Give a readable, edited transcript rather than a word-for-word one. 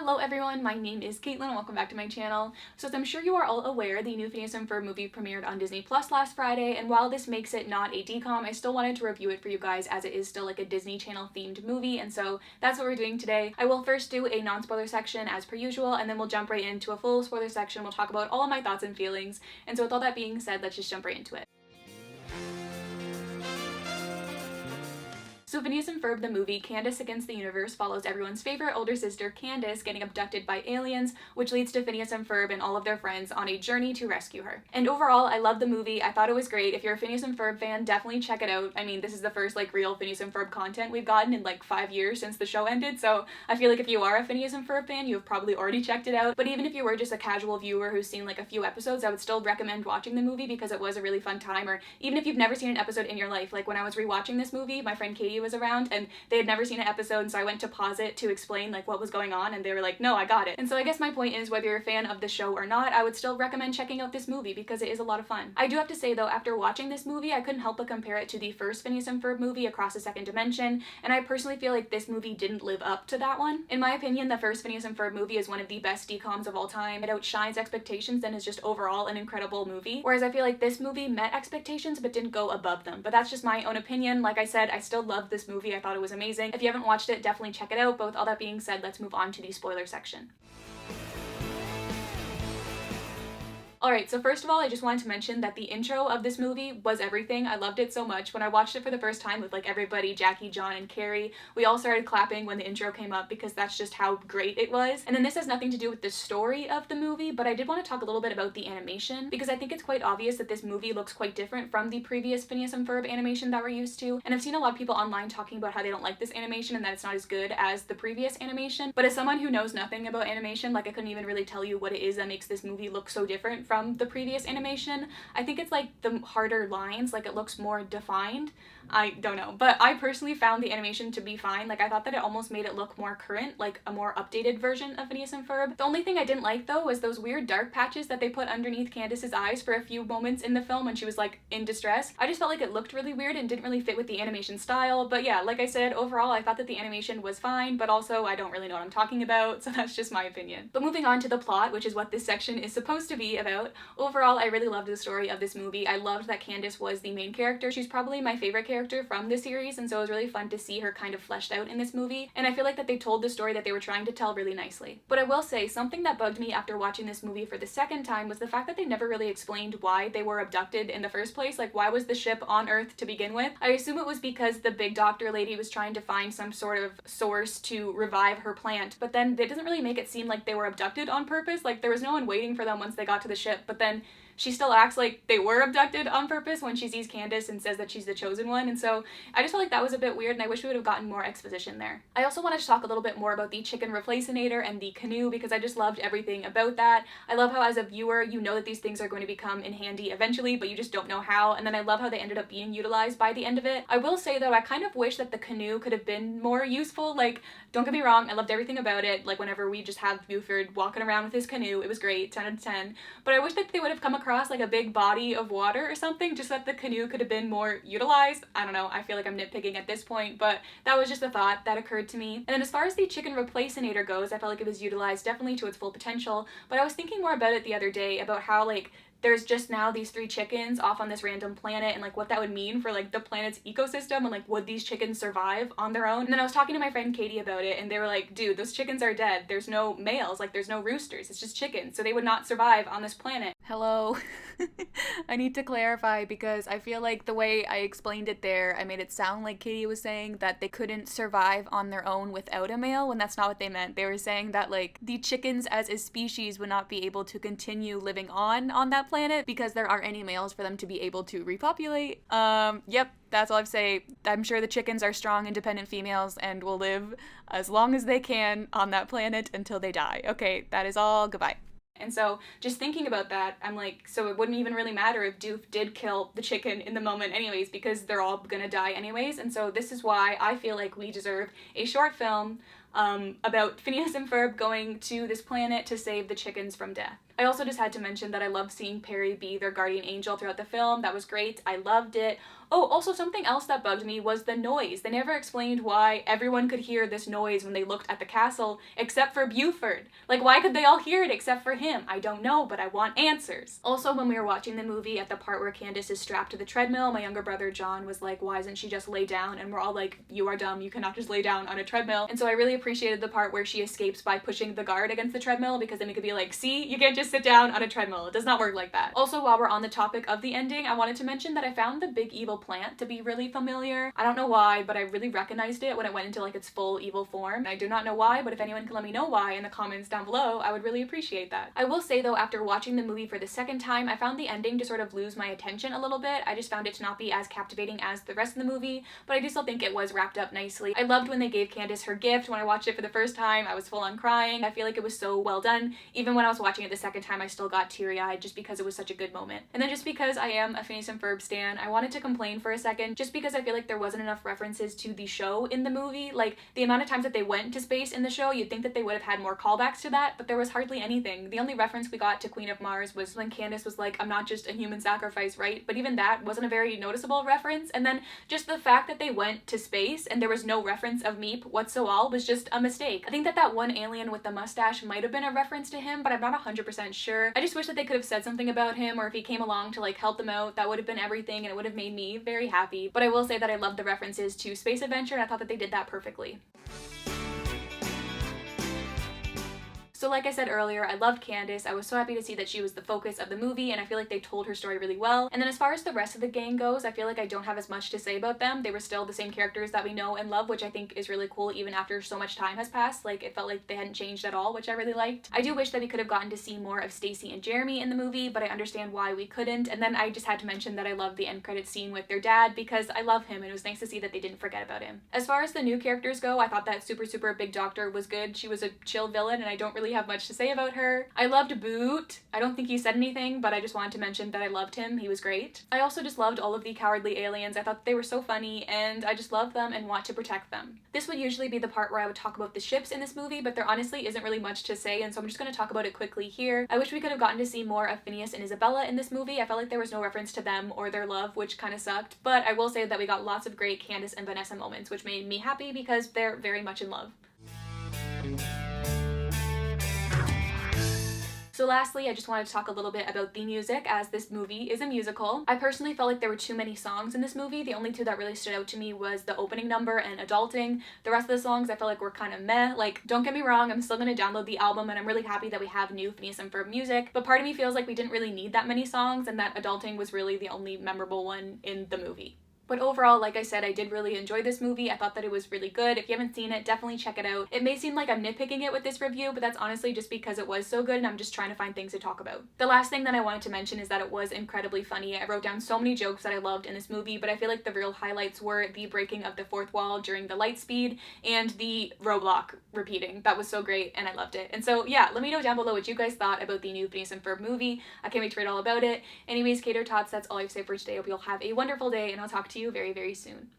Hello everyone, my name is Caitlin and welcome back to my channel. So as I'm sure you are all aware, the new Phineas and Ferb movie premiered on Disney Plus last Friday, and while this makes it not a DCOM, I still wanted to review it for you guys as it is still like a Disney Channel themed movie, and so that's what we're doing today. I will first do a non-spoiler section as per usual, and then we'll jump right into a full spoiler section. We'll talk about all of my thoughts and feelings, and so with all that being said, let's just jump right into it. So Phineas and Ferb the movie, Candace Against the Universe, follows everyone's favorite older sister Candace getting abducted by aliens, which leads to Phineas and Ferb and all of their friends on a journey to rescue her. And overall, I love the movie. I thought it was great. If you're a Phineas and Ferb fan, definitely check it out. I mean, this is the first like real Phineas and Ferb content we've gotten in like 5 years since the show ended, so I feel like if you are a Phineas and Ferb fan, you've probably already checked it out. But even if you were just a casual viewer who's seen like a few episodes, I would still recommend watching the movie because it was a really fun time. Or even if you've never seen an episode in your life, like when I was rewatching this movie, my friend Katie was around and they had never seen an episode, and so I went to pause it to explain like what was going on, and they were like, no, I got it. And so I guess my point is, whether you're a fan of the show or not, I would still recommend checking out this movie because it is a lot of fun. I do have to say though, after watching this movie, I couldn't help but compare it to the first Phineas and Ferb movie, Across the Second Dimension, and I personally feel like this movie didn't live up to that one. In my opinion, the first Phineas and Ferb movie is one of the best DCOMs of all time. It outshines expectations and is just overall an incredible movie, whereas I feel like this movie met expectations but didn't go above them. But that's just my own opinion. Like I said, I still love this movie. I thought it was amazing. If you haven't watched it, definitely check it out. But with all that being said, let's move on to the spoiler section. Alright, so first of all, I just wanted to mention that the intro of this movie was everything. I loved it so much. When I watched it for the first time with like everybody, Jackie, John, and Carrie, we all started clapping when the intro came up because that's just how great it was. And then this has nothing to do with the story of the movie, but I did want to talk a little bit about the animation because I think it's quite obvious that this movie looks quite different from the previous Phineas and Ferb animation that we're used to. And I've seen a lot of people online talking about how they don't like this animation and that it's not as good as the previous animation. But as someone who knows nothing about animation, like I couldn't even really tell you what it is that makes this movie look so different from the previous animation. I think it's like the harder lines, like it looks more defined. I don't know, but I personally found the animation to be fine. Like I thought that it almost made it look more current, like a more updated version of Phineas and Ferb. The only thing I didn't like though was those weird dark patches that they put underneath Candace's eyes for a few moments in the film when she was like in distress. I just felt like it looked really weird and didn't really fit with the animation style. But yeah, like I said, overall I thought that the animation was fine, but also I don't really know what I'm talking about, so that's just my opinion. But moving on to the plot, which is what this section is supposed to be about, overall I really loved the story of this movie. I loved that Candace was the main character. She's probably my favorite character from the series, and so it was really fun to see her kind of fleshed out in this movie, and I feel like that they told the story that they were trying to tell really nicely. But I will say, something that bugged me after watching this movie for the second time was the fact that they never really explained why they were abducted in the first place. Like, why was the ship on Earth to begin with? I assume it was because the big doctor lady was trying to find some sort of source to revive her plant, but then it doesn't really make it seem like they were abducted on purpose. Like, there was no one waiting for them once they got to the ship, but then she still acts like they were abducted on purpose when she sees Candace and says that she's the chosen one, and so I just felt like that was a bit weird and I wish we would have gotten more exposition there. I also wanted to talk a little bit more about the chicken replacinator and the canoe because I just loved everything about that. I love how as a viewer you know that these things are going to become in handy eventually, but you just don't know how, and then I love how they ended up being utilized by the end of it. I will say though, I kind of wish that the canoe could have been more useful. Like, don't get me wrong, I loved everything about it. Like whenever we just have Buford walking around with his canoe, it was great, 10 out of 10, but I wish that they would have come across like a big body of water or something, just that the canoe could have been more utilized. I don't know, I feel like I'm nitpicking at this point, but that was just a thought that occurred to me. And then as far as the chicken replacinator goes, I felt like it was utilized definitely to its full potential, but I was thinking more about it the other day about how like there's just now these 3 chickens off on this random planet and like what that would mean for like the planet's ecosystem and like would these chickens survive on their own? And then I was talking to my friend Katie about it and they were like, dude, those chickens are dead. There's no males, like there's no roosters, it's just chickens, so they would not survive on this planet. Hello. I need to clarify because I feel like the way I explained it there, I made it sound like Katie was saying that they couldn't survive on their own without a male, when that's not what they meant. They were saying that like the chickens as a species would not be able to continue living on that planet because there aren't any males for them to be able to repopulate. Yep, that's all I have to say. I'm sure the chickens are strong, independent females and will live as long as they can on that planet until they die. Okay, that is all. Goodbye. And so just thinking about that, I'm like, so it wouldn't even really matter if Doof did kill the chicken in the moment anyways, because they're all gonna die anyways. And so this is why I feel like we deserve a short film about Phineas and Ferb going to this planet to save the chickens from death. I also just had to mention that I loved seeing Perry be their guardian angel throughout the film. That was great. I loved it. Oh, also something else that bugged me was the noise. They never explained why everyone could hear this noise when they looked at the castle except for Buford. Like, why could they all hear it except for him? I don't know, but I want answers. Also, when we were watching the movie, at the part where Candace is strapped to the treadmill, my younger brother John was like, why doesn't she just lay down? And we're all like, you are dumb, you cannot just lay down on a treadmill. And so I really appreciated the part where she escapes by pushing the guard against the treadmill, because then we could be like, see, you can't just sit down on a treadmill. It does not work like that. Also, while we're on the topic of the ending, I wanted to mention that I found the big evil plant to be really familiar. I don't know why, but I really recognized it when it went into like its full evil form. I do not know why, but if anyone can let me know why in the comments down below, I would really appreciate that. I will say though, after watching the movie for the second time, I found the ending to sort of lose my attention a little bit. I just found it to not be as captivating as the rest of the movie, but I do still think it was wrapped up nicely. I loved when they gave Candace her gift. When I watched it for the first time, I was full on crying. I feel like it was so well done. Even when I was watching it the second time, I still got teary-eyed just because it was such a good moment. And then just because I am a Phineas and Ferb stan, I wanted to complain for a second, just because I feel like there wasn't enough references to the show in the movie. Like, the amount of times that they went to space in the show, you'd think that they would have had more callbacks to that, but there was hardly anything. The only reference we got to Queen of Mars was when Candace was like, I'm not just a human sacrifice, right? But even that wasn't a very noticeable reference. And then just the fact that they went to space and there was no reference of Meep whatsoever was just a mistake. I think that that one alien with the mustache might have been a reference to him, but I'm not 100% sure. I just wish that they could have said something about him, or if he came along to like help them out, that would have been everything and it would have made me very happy. But I will say that I love the references to Space Adventure, and I thought that they did that perfectly. So like I said earlier, I loved Candace. I was so happy to see that she was the focus of the movie, and I feel like they told her story really well. And then as far as the rest of the gang goes, I feel like I don't have as much to say about them. They were still the same characters that we know and love, which I think is really cool even after so much time has passed. Like, it felt like they hadn't changed at all, which I really liked. I do wish that we could have gotten to see more of Stacy and Jeremy in the movie, but I understand why we couldn't. And then I just had to mention that I love the end credits scene with their dad, because I love him and it was nice to see that they didn't forget about him. As far as the new characters go, I thought that Super Big Doctor was good. She was a chill villain and I don't really have much to say about her. I loved Booooooooooot. I don't think he said anything, but I just wanted to mention that I loved him. He was great. I also just loved all of the cowardly aliens. I thought they were so funny and I just love them and want to protect them. This would usually be the part where I would talk about the ships in this movie, but there honestly isn't really much to say, and so I'm just going to talk about it quickly here. I wish we could have gotten to see more of Phineas and Isabella in this movie. I felt like there was no reference to them or their love, which kind of sucked, but I will say that we got lots of great Candace and Vanessa moments, which made me happy because they're very much in love. So lastly, I just wanted to talk a little bit about the music, as this movie is a musical. I personally felt like there were too many songs in this movie. The only two that really stood out to me was the opening number and Adulting. The rest of the songs I felt like were kind of meh. Like, don't get me wrong, I'm still gonna download the album and I'm really happy that we have new Phineas and Ferb music, but part of me feels like we didn't really need that many songs and that Adulting was really the only memorable one in the movie. But overall, like I said, I did really enjoy this movie. I thought that it was really good. If you haven't seen it, definitely check it out. It may seem like I'm nitpicking it with this review, but that's honestly just because it was so good and I'm just trying to find things to talk about. The last thing that I wanted to mention is that it was incredibly funny. I wrote down so many jokes that I loved in this movie, but I feel like the real highlights were the breaking of the fourth wall during the light speed and the Roblox repeating. That was so great and I loved it. And so yeah, let me know down below what you guys thought about the new Phineas and Ferb movie. I can't wait to read all about it. Anyways, Cater Tots, that's all I have to say for today. I hope you'll have a wonderful day and I'll talk to you very, very soon.